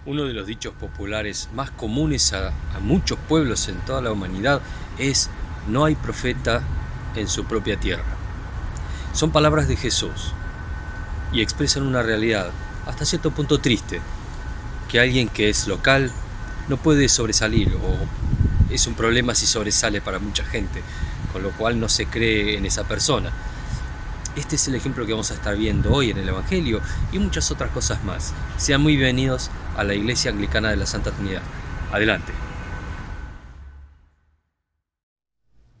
Uno de los dichos populares más comunes a muchos pueblos en toda la humanidad es: no hay profeta en su propia tierra. Son palabras de Jesús y expresan una realidad hasta cierto punto triste, que alguien que es local no puede sobresalir, o es un problema si sobresale para mucha gente, con lo cual no se cree en esa persona. Este es el ejemplo que vamos a estar viendo hoy en el Evangelio y muchas otras cosas más. Sean muy bienvenidos a la Iglesia Anglicana de la Santa Trinidad. Adelante.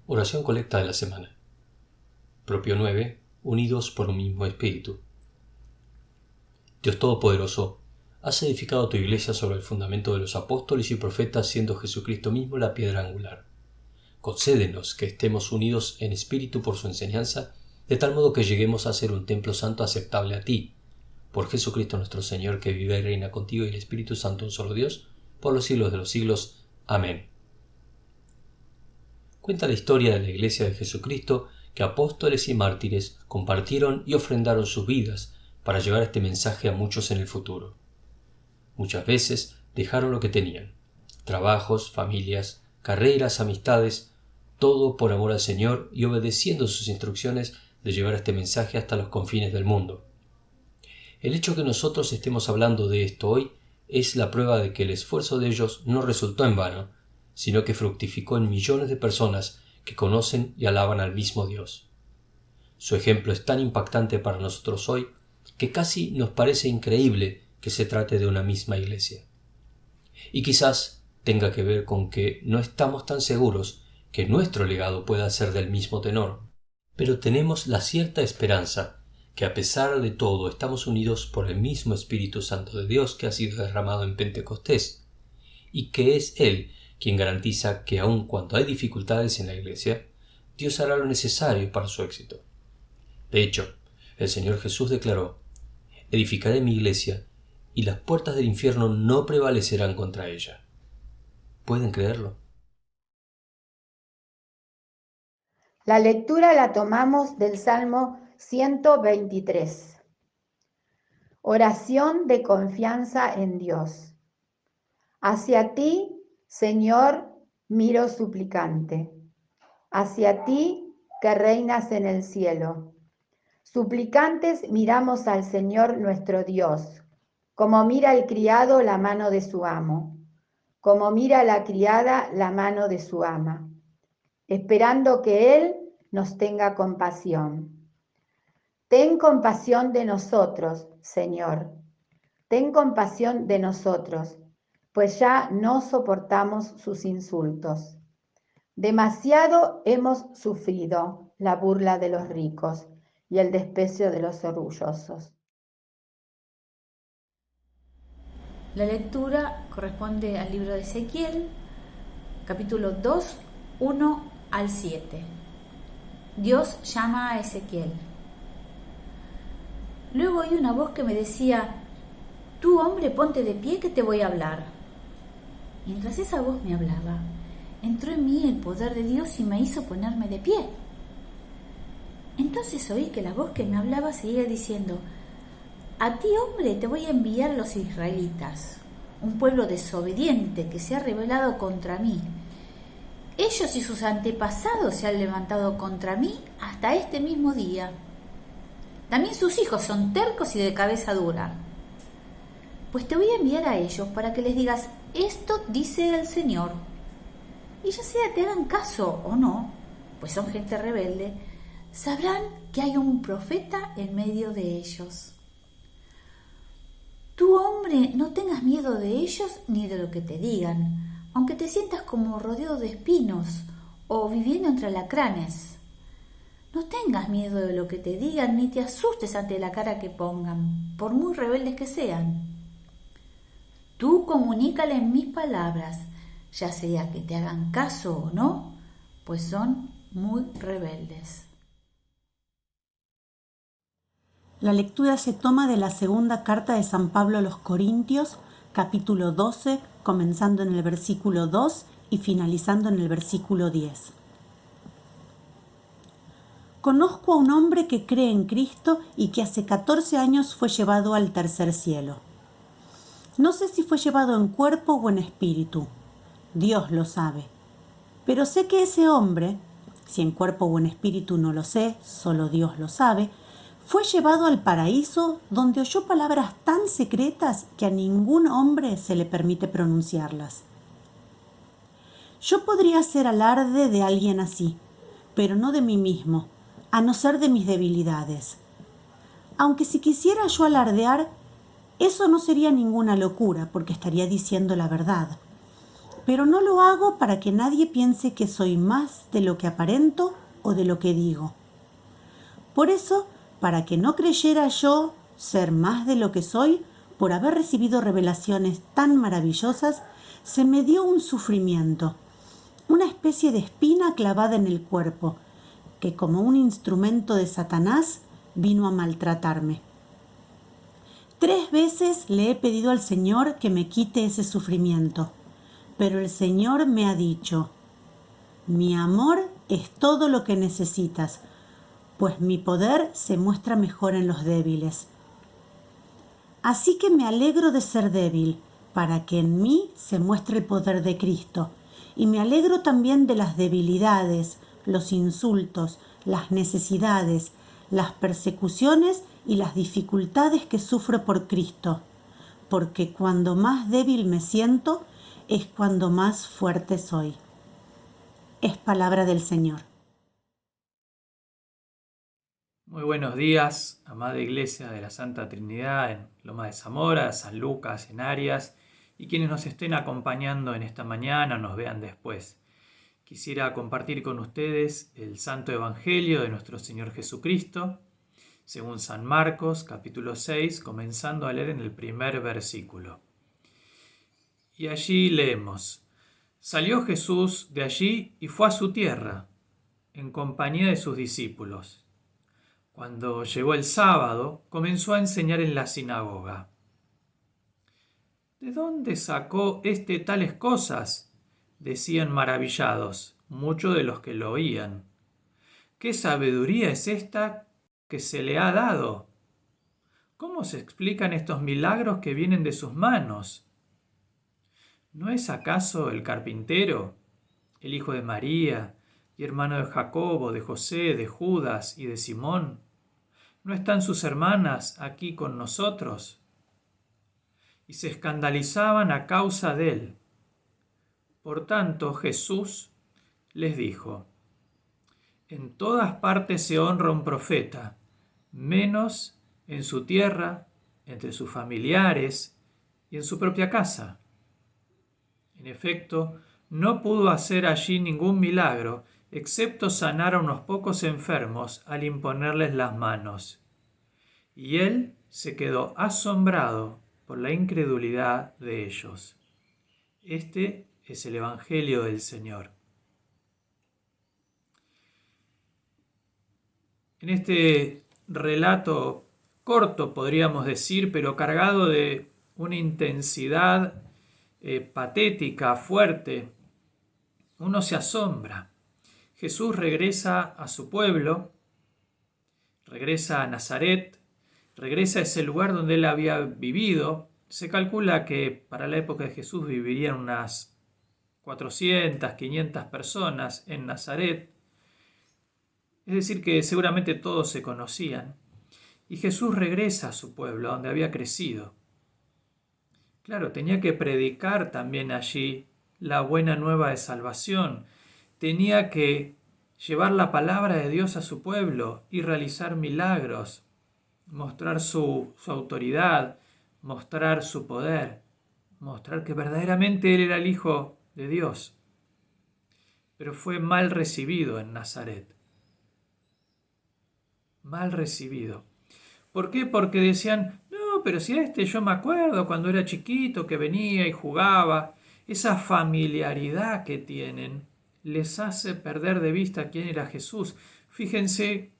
Oración colecta de la semana. Propio 9. Unidos por un mismo espíritu. Dios Todopoderoso, has edificado tu Iglesia sobre el fundamento de los apóstoles y profetas, siendo Jesucristo mismo la piedra angular. Concédenos que estemos unidos en espíritu por su enseñanza, de tal modo que lleguemos a ser un templo santo aceptable a ti, por Jesucristo nuestro Señor, que vive y reina contigo y el Espíritu Santo, un solo Dios, por los siglos de los siglos. Amén. Cuenta la historia de la Iglesia de Jesucristo que apóstoles y mártires compartieron y ofrendaron sus vidas para llevar este mensaje a muchos en el futuro. Muchas veces dejaron lo que tenían: trabajos, familias, carreras, amistades, todo por amor al Señor y obedeciendo sus instrucciones de llevar este mensaje hasta los confines del mundo. El hecho que nosotros estemos hablando de esto hoy es la prueba de que el esfuerzo de ellos no resultó en vano, sino que fructificó en millones de personas que conocen y alaban al mismo Dios. Su ejemplo es tan impactante para nosotros hoy que casi nos parece increíble que se trate de una misma iglesia. Y quizás tenga que ver con que no estamos tan seguros que nuestro legado pueda ser del mismo tenor, pero tenemos la cierta esperanza que a pesar de todo estamos unidos por el mismo Espíritu Santo de Dios que ha sido derramado en Pentecostés, y que es Él quien garantiza que aun cuando hay dificultades en la Iglesia, Dios hará lo necesario para su éxito. De hecho, el Señor Jesús declaró: edificaré mi Iglesia, y las puertas del infierno no prevalecerán contra ella. ¿Pueden creerlo? La lectura la tomamos del Salmo 123. Oración de confianza en Dios. Hacia ti, Señor, miro suplicante. Hacia ti, que reinas en el cielo. Suplicantes miramos al Señor nuestro Dios, como mira el criado la mano de su amo, como mira la criada la mano de su ama, esperando que Él nos tenga compasión. Ten compasión de nosotros, Señor. Ten compasión de nosotros, pues ya no soportamos sus insultos. Demasiado hemos sufrido la burla de los ricos y el desprecio de los orgullosos. La lectura corresponde al libro de Ezequiel, capítulo 2, 1 al 7. Dios llama a Ezequiel. Luego oí una voz que me decía: tú, hombre, ponte de pie, que te voy a hablar. Mientras esa voz me hablaba, entró en mí el poder de Dios y me hizo ponerme de pie. Entonces oí que la voz que me hablaba seguía diciendo: a ti, hombre, te voy a enviar a los israelitas, un pueblo desobediente que se ha rebelado contra mí. Ellos y sus antepasados se han levantado contra mí hasta este mismo día. También sus hijos son tercos y de cabeza dura. Pues te voy a enviar a ellos para que les digas: esto dice el Señor. Y ya sea te hagan caso o no, pues son gente rebelde, sabrán que hay un profeta en medio de ellos. Tú, hombre, no tengas miedo de ellos ni de lo que te digan, aunque te sientas como rodeado de espinos o viviendo entre alacranes. No tengas miedo de lo que te digan ni te asustes ante la cara que pongan, por muy rebeldes que sean. Tú comunícale mis palabras, ya sea que te hagan caso o no, pues son muy rebeldes. La lectura se toma de la segunda carta de San Pablo a los Corintios, capítulo 12, comenzando en el versículo 2 y finalizando en el versículo 10. Conozco a un hombre que cree en Cristo y que hace 14 años fue llevado al tercer cielo. No sé si fue llevado en cuerpo o en espíritu. Dios lo sabe. Pero sé que ese hombre, si en cuerpo o en espíritu no lo sé, solo Dios lo sabe, fue llevado al paraíso donde oyó palabras tan secretas que a ningún hombre se le permite pronunciarlas. Yo podría hacer alarde de alguien así, pero no de mí mismo, a no ser de mis debilidades. Aunque si quisiera yo alardear, eso no sería ninguna locura, porque estaría diciendo la verdad. Pero no lo hago para que nadie piense que soy más de lo que aparento o de lo que digo. Por eso, para que no creyera yo ser más de lo que soy, por haber recibido revelaciones tan maravillosas, se me dio un sufrimiento, una especie de espina clavada en el cuerpo, que como un instrumento de Satanás vino a maltratarme. 3 veces le he pedido al Señor que me quite ese sufrimiento, pero el Señor me ha dicho: mi amor es todo lo que necesitas, pues mi poder se muestra mejor en los débiles. Así que me alegro de ser débil, para que en mí se muestre el poder de Cristo, y me alegro también de las debilidades, los insultos, las necesidades, las persecuciones y las dificultades que sufro por Cristo, porque cuando más débil me siento, es cuando más fuerte soy. Es palabra del Señor. Muy buenos días, amada Iglesia de la Santa Trinidad en Loma de Zamora, San Lucas, en Arias, y quienes nos estén acompañando en esta mañana o nos vean después. Quisiera compartir con ustedes el Santo Evangelio de nuestro Señor Jesucristo, según San Marcos, capítulo 6, comenzando a leer en el primer versículo. Y allí leemos: Salió Jesús de allí y fue a su tierra, en compañía de sus discípulos. Cuando llegó el sábado, comenzó a enseñar en la sinagoga. ¿De dónde sacó tales cosas?, decían maravillados muchos de los que lo oían. ¿Qué sabiduría es esta que se le ha dado? ¿Cómo se explican estos milagros que vienen de sus manos? ¿No es acaso el carpintero, el hijo de María, y hermano de Jacobo, de José, de Judas y de Simón? ¿No están sus hermanas aquí con nosotros? Y se escandalizaban a causa de él. Por tanto, Jesús les dijo: en todas partes se honra un profeta, menos en su tierra, entre sus familiares y en su propia casa. En efecto, no pudo hacer allí ningún milagro, excepto sanar a unos pocos enfermos al imponerles las manos. Y él se quedó asombrado por la incredulidad de ellos. Este es el Evangelio del Señor. En este relato corto, podríamos decir, pero cargado de una intensidad patética, fuerte, uno se asombra. Jesús regresa a su pueblo, regresa a Nazaret, regresa a ese lugar donde él había vivido. Se calcula que para la época de Jesús vivirían unas 400, 500 personas en Nazaret. Es decir, que seguramente todos se conocían. Y Jesús regresa a su pueblo, donde había crecido. Claro, tenía que predicar también allí la buena nueva de salvación. Tenía que llevar la palabra de Dios a su pueblo y realizar milagros, mostrar su autoridad, mostrar su poder, mostrar que verdaderamente él era el Hijo de Dios. Pero fue mal recibido en Nazaret. Mal recibido. ¿Por qué? Porque decían: no, pero si yo me acuerdo cuando era chiquito que venía y jugaba. Esa familiaridad que tienen les hace perder de vista quién era Jesús. Fíjense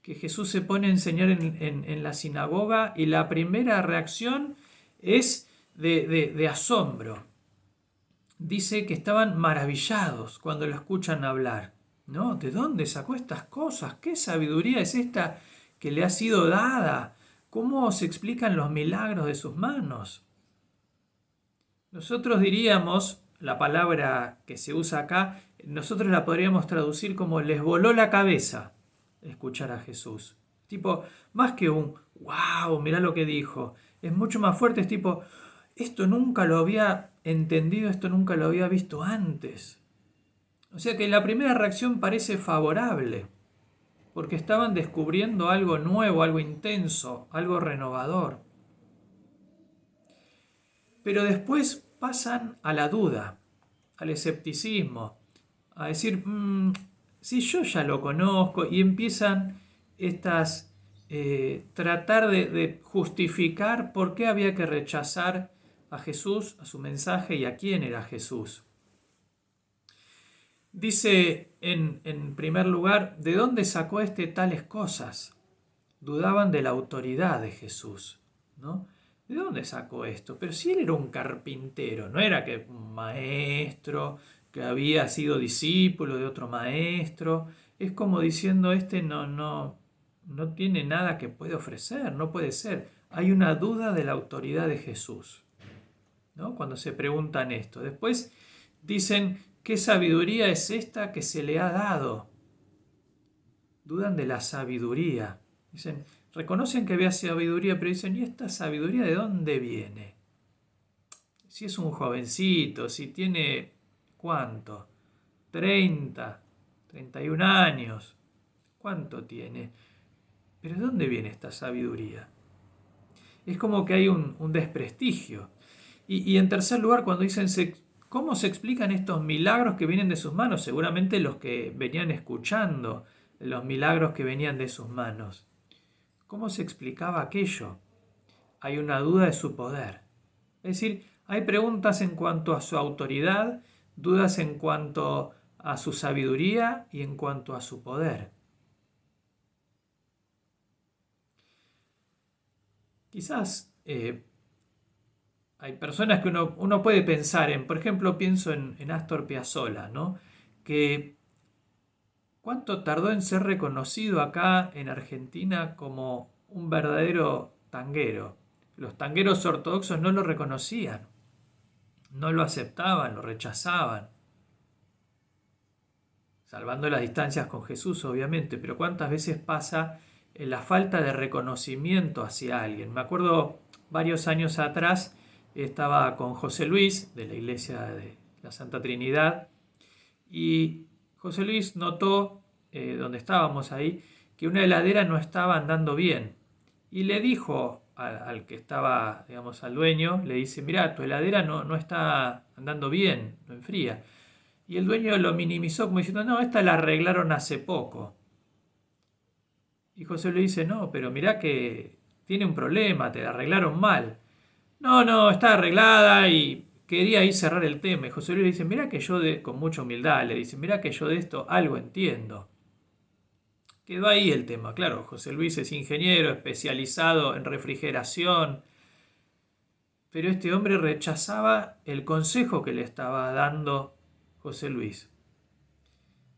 que Jesús se pone a enseñar en la sinagoga y la primera reacción es de asombro. Dice que estaban maravillados cuando lo escuchan hablar. ¿No? ¿De dónde sacó estas cosas? ¿Qué sabiduría es esta que le ha sido dada? ¿Cómo se explican los milagros de sus manos? Nosotros diríamos, la palabra que se usa acá, nosotros la podríamos traducir como les voló la cabeza escuchar a Jesús. Tipo, más que un wow, mirá lo que dijo, es mucho más fuerte, es tipo, esto nunca lo había entendido, esto nunca lo había visto antes. O sea que la primera reacción parece favorable, porque estaban descubriendo algo nuevo, algo intenso, algo renovador. Pero después pasan a la duda, al escepticismo, a decir, si yo ya lo conozco, y empiezan estas, tratar de justificar por qué había que rechazar a Jesús, a su mensaje y a quién era Jesús. Dice en primer lugar, ¿de dónde sacó tales cosas? Dudaban de la autoridad de Jesús, ¿no? ¿De dónde sacó esto? Pero si él era un carpintero, no era que un maestro que había sido discípulo de otro maestro. Es como diciendo, no tiene nada que puede ofrecer, no puede ser. Hay una duda de la autoridad de Jesús, ¿no? Cuando se preguntan esto. Después dicen, ¿qué sabiduría es esta que se le ha dado? Dudan de la sabiduría. Dicen, reconocen que había sabiduría, pero dicen, ¿y esta sabiduría de dónde viene? Si es un jovencito, si tiene, ¿cuánto? 30, 31 años. ¿Cuánto tiene? Pero ¿de dónde viene esta sabiduría? Es como que hay un desprestigio. Y en tercer lugar, cuando dicen, ¿cómo se explican estos milagros que vienen de sus manos? Seguramente los que venían escuchando los milagros que venían de sus manos. ¿Cómo se explicaba aquello? Hay una duda de su poder. Es decir, hay preguntas en cuanto a su autoridad, dudas en cuanto a su sabiduría y en cuanto a su poder. Quizás hay personas que uno puede pensar en, por ejemplo, pienso en Astor Piazzolla, ¿no? Que ¿cuánto tardó en ser reconocido acá en Argentina como un verdadero tanguero? Los tangueros ortodoxos no lo reconocían, no lo aceptaban, lo rechazaban. Salvando las distancias con Jesús, obviamente, pero ¿cuántas veces pasa la falta de reconocimiento hacia alguien? Me acuerdo varios años atrás, estaba con José Luis, de la Iglesia de la Santa Trinidad, y José Luis notó, donde estábamos ahí, que una heladera no estaba andando bien. Y le dijo al que estaba, digamos, al dueño, le dice, mirá, tu heladera no está andando bien, no enfría. Y el dueño lo minimizó como diciendo, no, esta la arreglaron hace poco. Y José le dice, no, pero mirá que tiene un problema, te la arreglaron mal. No, está arreglada, y quería ahí cerrar el tema. Y José Luis le dice, mirá que yo, con mucha humildad, le dice, mirá que yo de esto algo entiendo. Quedó ahí el tema. Claro, José Luis es ingeniero especializado en refrigeración, pero este hombre rechazaba el consejo que le estaba dando José Luis.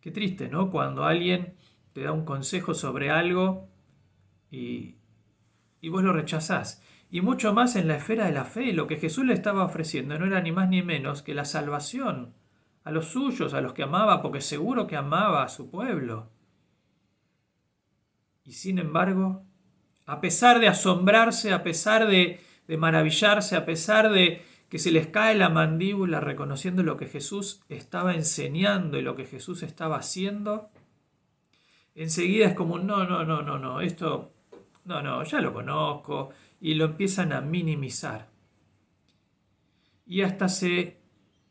Qué triste, ¿no? Cuando alguien te da un consejo sobre algo y vos lo rechazás. Y mucho más en la esfera de la fe, lo que Jesús le estaba ofreciendo no era ni más ni menos que la salvación a los suyos, a los que amaba, porque seguro que amaba a su pueblo. Y sin embargo, a pesar de asombrarse, a pesar de maravillarse, a pesar de que se les cae la mandíbula reconociendo lo que Jesús estaba enseñando y lo que Jesús estaba haciendo, enseguida es como, no, esto, no, ya lo conozco, y lo empiezan a minimizar. Y hasta se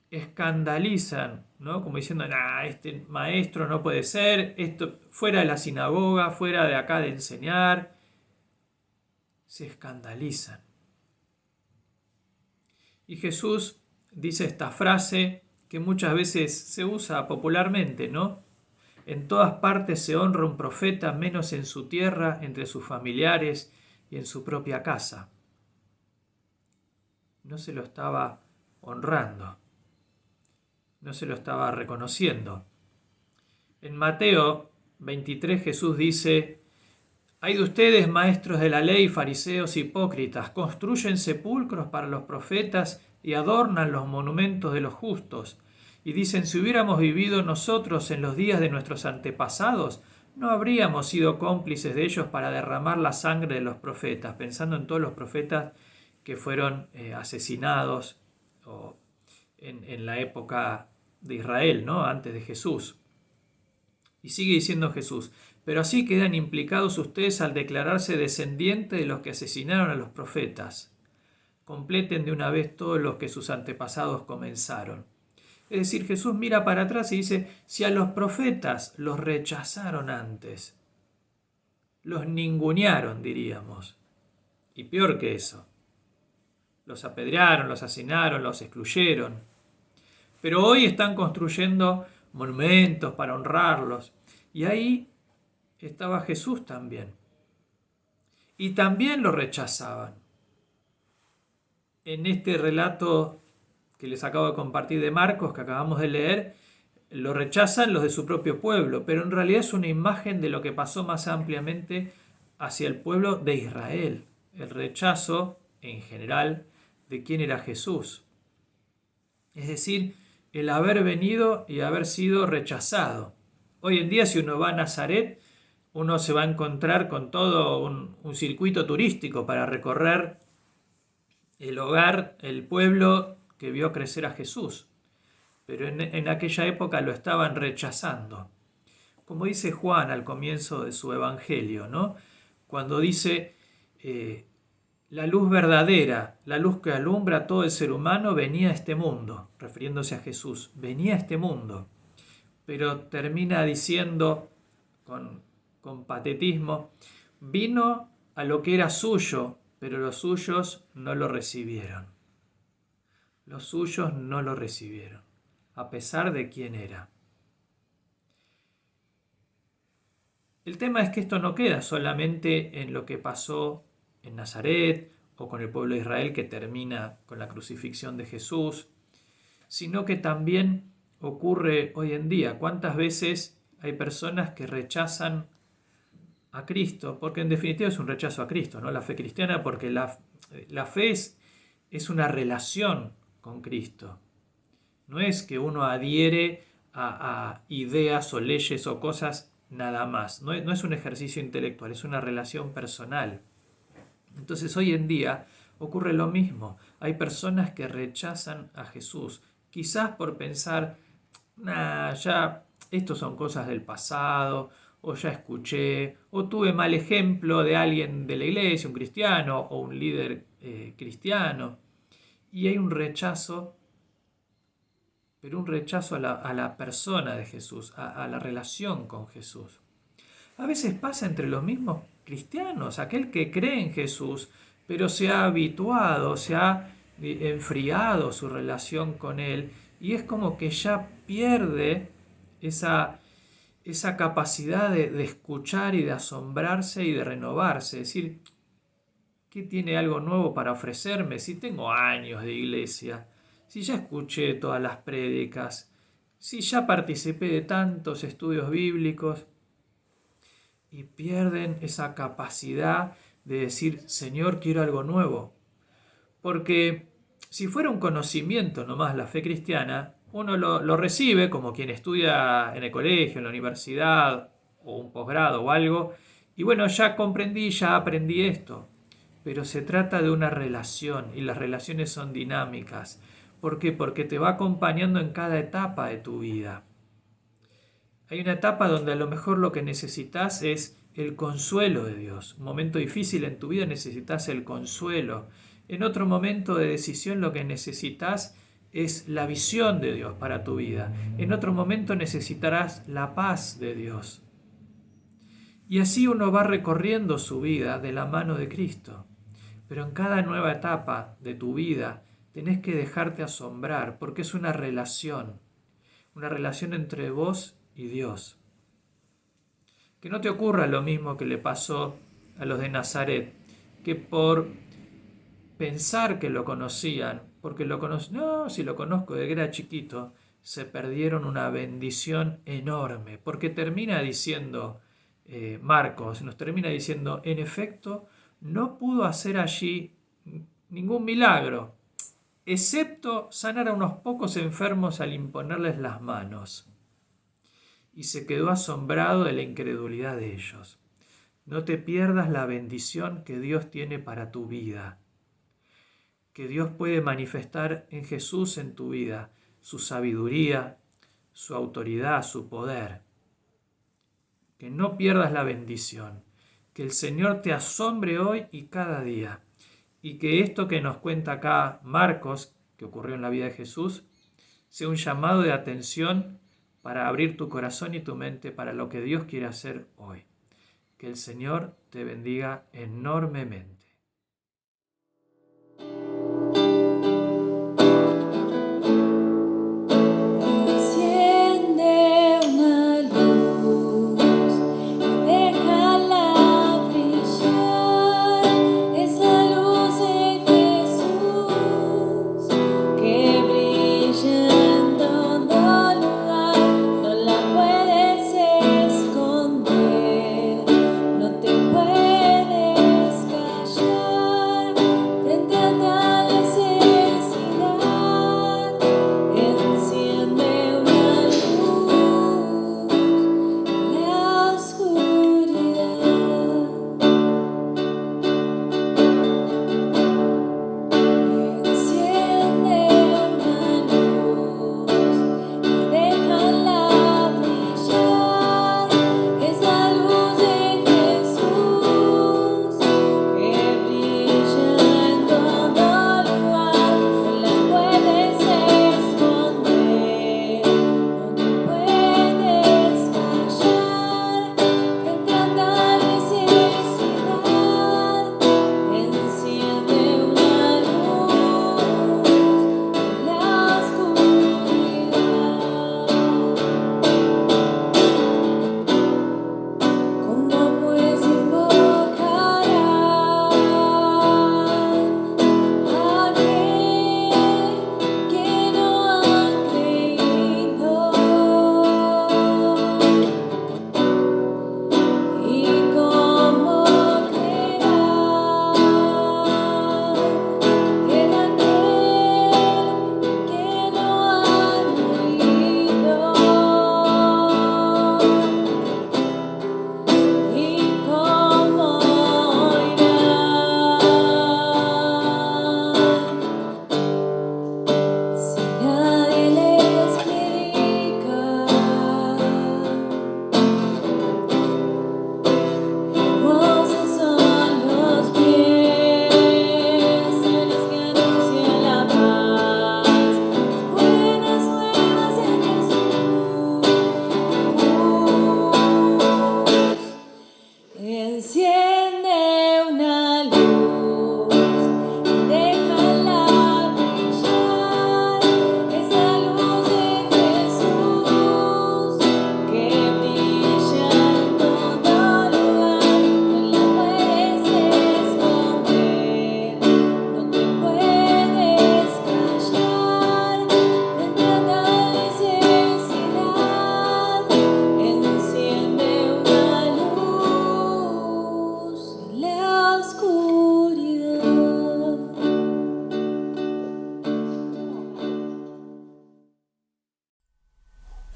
escandalizan, ¿no? Como diciendo, este maestro no puede ser, esto fuera de la sinagoga, fuera de acá de enseñar. Se escandalizan. Y Jesús dice esta frase que muchas veces se usa popularmente, ¿no? En todas partes se honra un profeta, menos en su tierra, entre sus familiares y en su propia casa. No se lo estaba honrando, no se lo estaba reconociendo. En Mateo 23 Jesús dice, «Ay de ustedes, maestros de la ley, fariseos hipócritas, construyen sepulcros para los profetas y adornan los monumentos de los justos. Y dicen, si hubiéramos vivido nosotros en los días de nuestros antepasados, no habríamos sido cómplices de ellos para derramar la sangre de los profetas, pensando en todos los profetas que fueron asesinados en la época de Israel, ¿no? Antes de Jesús. Y sigue diciendo Jesús, pero así quedan implicados ustedes al declararse descendientes de los que asesinaron a los profetas. Completen de una vez todo lo que sus antepasados comenzaron. Es decir, Jesús mira para atrás y dice, si a los profetas los rechazaron antes, los ningunearon, diríamos, y peor que eso, los apedrearon, los asesinaron, los excluyeron, pero hoy están construyendo monumentos para honrarlos, y ahí estaba Jesús también, y también lo rechazaban. En este relato que les acabo de compartir de Marcos, que acabamos de leer, lo rechazan los de su propio pueblo, pero en realidad es una imagen de lo que pasó más ampliamente hacia el pueblo de Israel, el rechazo en general de quién era Jesús. Es decir, el haber venido y haber sido rechazado. Hoy en día, si uno va a Nazaret, uno se va a encontrar con todo un circuito turístico para recorrer el hogar, el pueblo que vio crecer a Jesús, pero en aquella época lo estaban rechazando. Como dice Juan al comienzo de su evangelio, ¿no? Cuando dice, la luz verdadera, la luz que alumbra a todo el ser humano, venía a este mundo, refiriéndose a Jesús, venía a este mundo, pero termina diciendo con patetismo, vino a lo que era suyo, pero los suyos no lo recibieron. Los suyos no lo recibieron, a pesar de quién era. El tema es que esto no queda solamente en lo que pasó en Nazaret o con el pueblo de Israel que termina con la crucifixión de Jesús, sino que también ocurre hoy en día. ¿Cuántas veces hay personas que rechazan a Cristo? Porque en definitiva es un rechazo a Cristo, ¿no? La fe cristiana, porque la fe es una relación con Cristo. No es que uno adhiere a ideas o leyes o cosas nada más. No es un ejercicio intelectual, es una relación personal. Entonces hoy en día ocurre lo mismo. Hay personas que rechazan a Jesús, quizás por pensar, ya estos son cosas del pasado, o ya escuché, o tuve mal ejemplo de alguien de la iglesia, un cristiano o un líder cristiano. Y hay un rechazo, pero un rechazo a la persona de Jesús, a la relación con Jesús. A veces pasa entre los mismos cristianos, aquel que cree en Jesús, pero se ha habituado, se ha enfriado su relación con Él, y es como que ya pierde esa capacidad de escuchar y de asombrarse y de renovarse. Es decir, ¿qué tiene algo nuevo para ofrecerme? Si tengo años de iglesia, si ya escuché todas las prédicas, si ya participé de tantos estudios bíblicos, y pierden esa capacidad de decir, Señor, quiero algo nuevo. Porque si fuera un conocimiento nomás la fe cristiana, uno lo recibe como quien estudia en el colegio, en la universidad, o un posgrado o algo, y bueno, ya comprendí, ya aprendí esto. Pero se trata de una relación, y las relaciones son dinámicas. ¿Por qué? Porque te va acompañando en cada etapa de tu vida. Hay una etapa donde a lo mejor lo que necesitas es el consuelo de Dios. Un momento difícil en tu vida necesitas el consuelo. En otro momento de decisión lo que necesitas es la visión de Dios para tu vida. En otro momento necesitarás la paz de Dios. Y así uno va recorriendo su vida de la mano de Cristo. Pero en cada nueva etapa de tu vida tenés que dejarte asombrar porque es una relación entre vos y Dios. Que no te ocurra lo mismo que le pasó a los de Nazaret, que por pensar que lo conocían, porque si lo conozco desde que era chiquito, se perdieron una bendición enorme, porque termina diciendo Marcos, nos termina diciendo, en efecto, no pudo hacer allí ningún milagro. excepto sanar a unos pocos enfermos al imponerles las manos. Y se quedó asombrado de la incredulidad de ellos. No te pierdas la bendición que Dios tiene para tu vida, que Dios puede manifestar en Jesús en tu vida, su sabiduría, su autoridad, su poder. Que no pierdas la bendición, que el Señor te asombre hoy y cada día, y que esto que nos cuenta acá Marcos, que ocurrió en la vida de Jesús, sea un llamado de atención para abrir tu corazón y tu mente para lo que Dios quiere hacer hoy. Que el Señor te bendiga enormemente.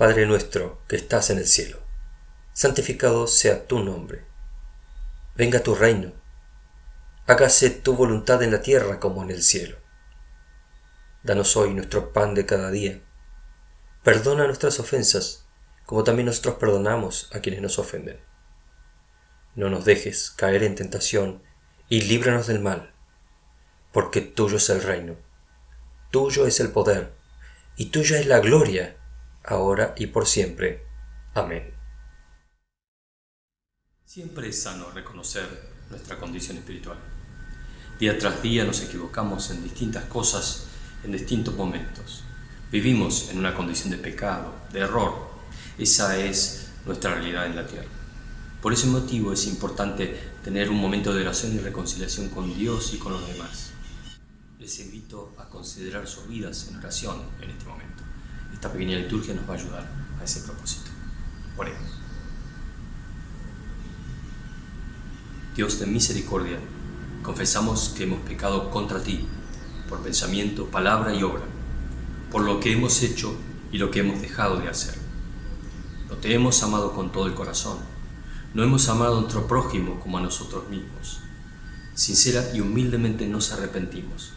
Padre nuestro que estás en el cielo, santificado sea tu nombre. Venga tu reino. Hágase tu voluntad en la tierra como en el cielo. Danos hoy nuestro pan de cada día. Perdona nuestras ofensas, como también nosotros perdonamos a quienes nos ofenden. No nos dejes caer en tentación y líbranos del mal, porque tuyo es el reino, tuyo es el poder, y tuya es la gloria, ahora y por siempre. Amén. Siempre es sano reconocer nuestra condición espiritual. Día tras día nos equivocamos en distintas cosas, en distintos momentos. Vivimos en una condición de pecado, de error. Esa es nuestra realidad en la tierra. Por ese motivo es importante tener un momento de oración y reconciliación con Dios y con los demás. Les invito a considerar sus vidas en oración en este momento. Esta pequeña liturgia nos va a ayudar a ese propósito. Oremos. Dios de misericordia, confesamos que hemos pecado contra ti por pensamiento, palabra y obra, por lo que hemos hecho y lo que hemos dejado de hacer. No te hemos amado con todo el corazón, no hemos amado a nuestro prójimo como a nosotros mismos. Sincera y humildemente nos arrepentimos.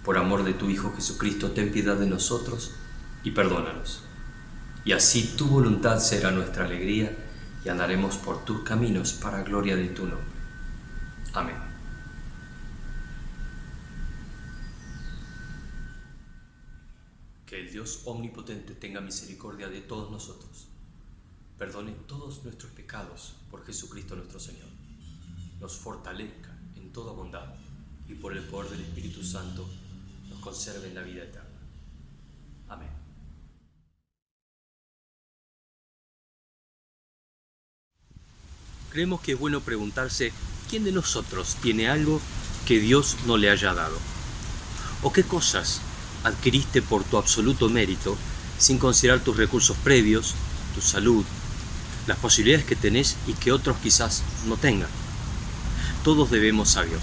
Por amor de tu Hijo Jesucristo, ten piedad de nosotros y perdónanos. Y así tu voluntad será nuestra alegría y andaremos por tus caminos para gloria de tu nombre. Amén. Que el Dios omnipotente tenga misericordia de todos nosotros, perdone todos nuestros pecados por Jesucristo nuestro Señor, nos fortalezca en toda bondad y por el poder del Espíritu Santo nos conserve en la vida eterna. Amén. Creemos que es bueno preguntarse quién de nosotros tiene algo que Dios no le haya dado, o qué cosas adquiriste por tu absoluto mérito sin considerar tus recursos previos, tu salud, las posibilidades que tenés y que otros quizás no tengan. Todos debemos a Dios.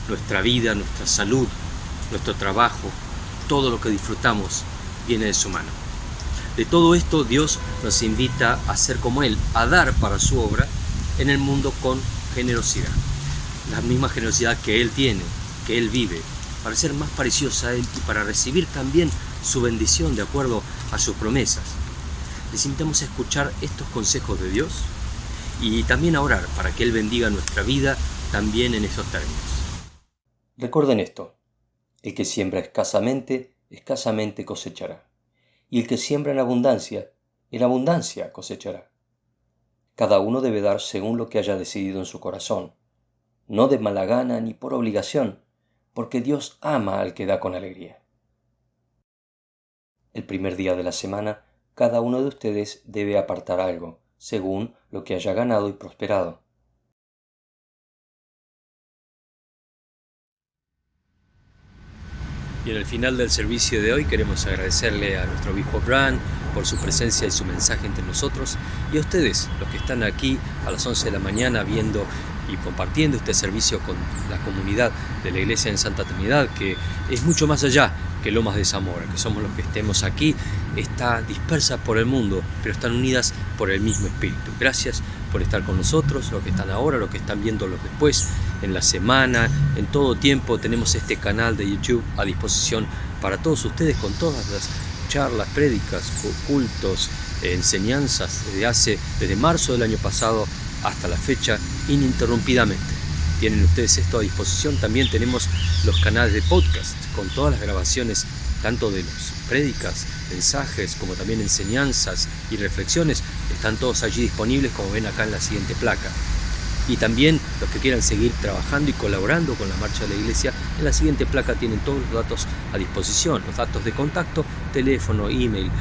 Nuestra vida, nuestra salud, nuestro trabajo, todo lo que disfrutamos viene de su mano. De todo esto Dios nos invita a ser como Él, a dar para su obra en el mundo con generosidad. La misma generosidad que Él tiene, que Él vive, para ser más parecidos a Él y para recibir también su bendición de acuerdo a sus promesas. Les invitamos a escuchar estos consejos de Dios y también a orar para que Él bendiga nuestra vida también en estos términos. Recuerden esto: el que siembra escasamente, escasamente cosechará. Y el que siembra en abundancia cosechará. Cada uno debe dar según lo que haya decidido en su corazón, no de mala gana ni por obligación, porque Dios ama al que da con alegría. El primer día de la semana, cada uno de ustedes debe apartar algo, según lo que haya ganado y prosperado. Y en el final del servicio de hoy queremos agradecerle a nuestro obispo Bran por su presencia y su mensaje entre nosotros, y a ustedes, los que están aquí a las 11 de la mañana viendo y compartiendo este servicio con la comunidad de la Iglesia en Santa Trinidad, que es mucho más allá que Lomas de Zamora, que somos los que estemos aquí, está dispersa por el mundo, pero están unidas por el mismo Espíritu. Gracias por estar con nosotros, los que están ahora, los que están viéndolos después, en la semana, en todo tiempo. Tenemos este canal de YouTube a disposición para todos ustedes con todas las charlas, prédicas, cultos, enseñanzas desde marzo del año pasado hasta la fecha, ininterrumpidamente. Tienen ustedes esto a disposición. También tenemos los canales de podcast con todas las grabaciones, tanto de las prédicas, mensajes, como también enseñanzas y reflexiones. Están todos allí disponibles, como ven acá en la siguiente placa. Y también los que quieran seguir trabajando y colaborando con la marcha de la Iglesia, en la siguiente placa tienen todos los datos a disposición, los datos de contacto, teléfono, email.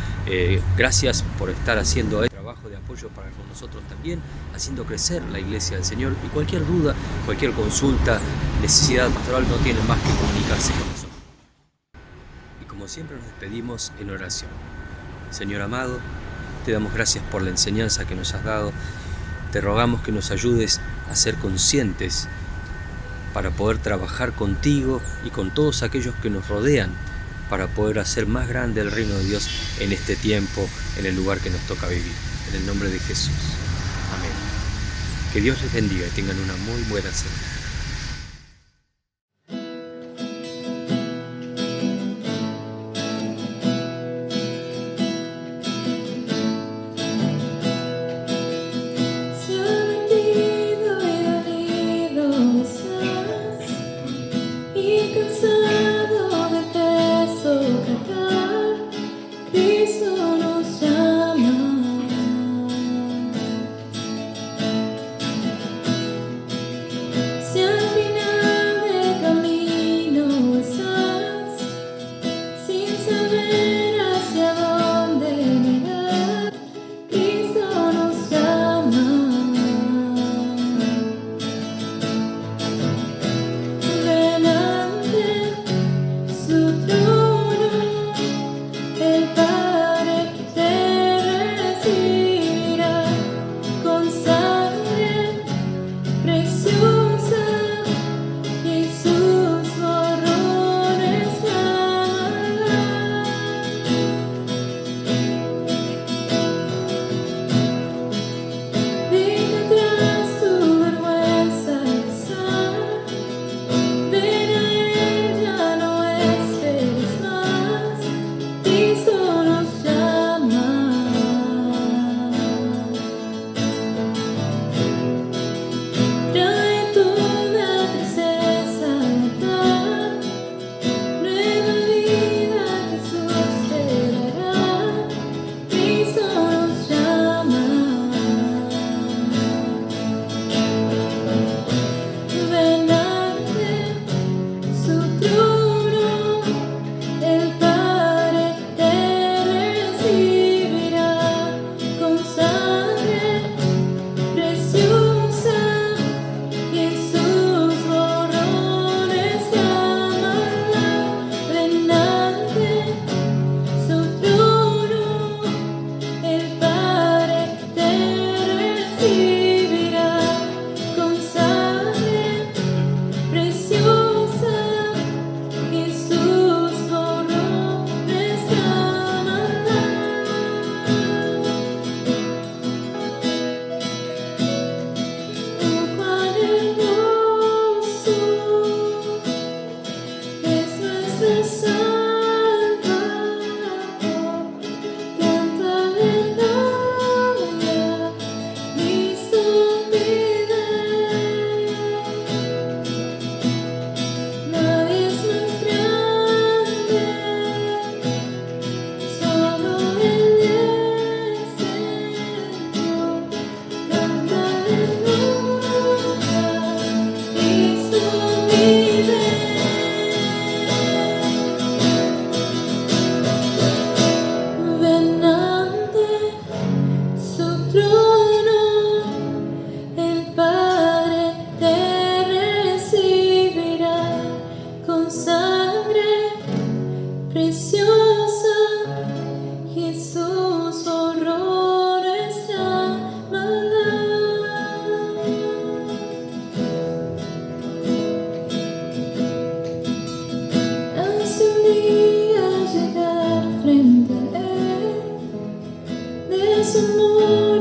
Gracias por estar haciendo este trabajo de apoyo para con nosotros también, haciendo crecer la Iglesia del Señor. Y cualquier duda, cualquier consulta, necesidad pastoral, no tienen más que comunicarse con nosotros. Y como siempre nos despedimos en oración. Señor amado, te damos gracias por la enseñanza que nos has dado. Te rogamos que nos ayudes a ser conscientes para poder trabajar contigo y con todos aquellos que nos rodean, para poder hacer más grande el reino de Dios en este tiempo, en el lugar que nos toca vivir. En el nombre de Jesús. Amén. Que Dios les bendiga y tengan una muy buena semana. Se amor.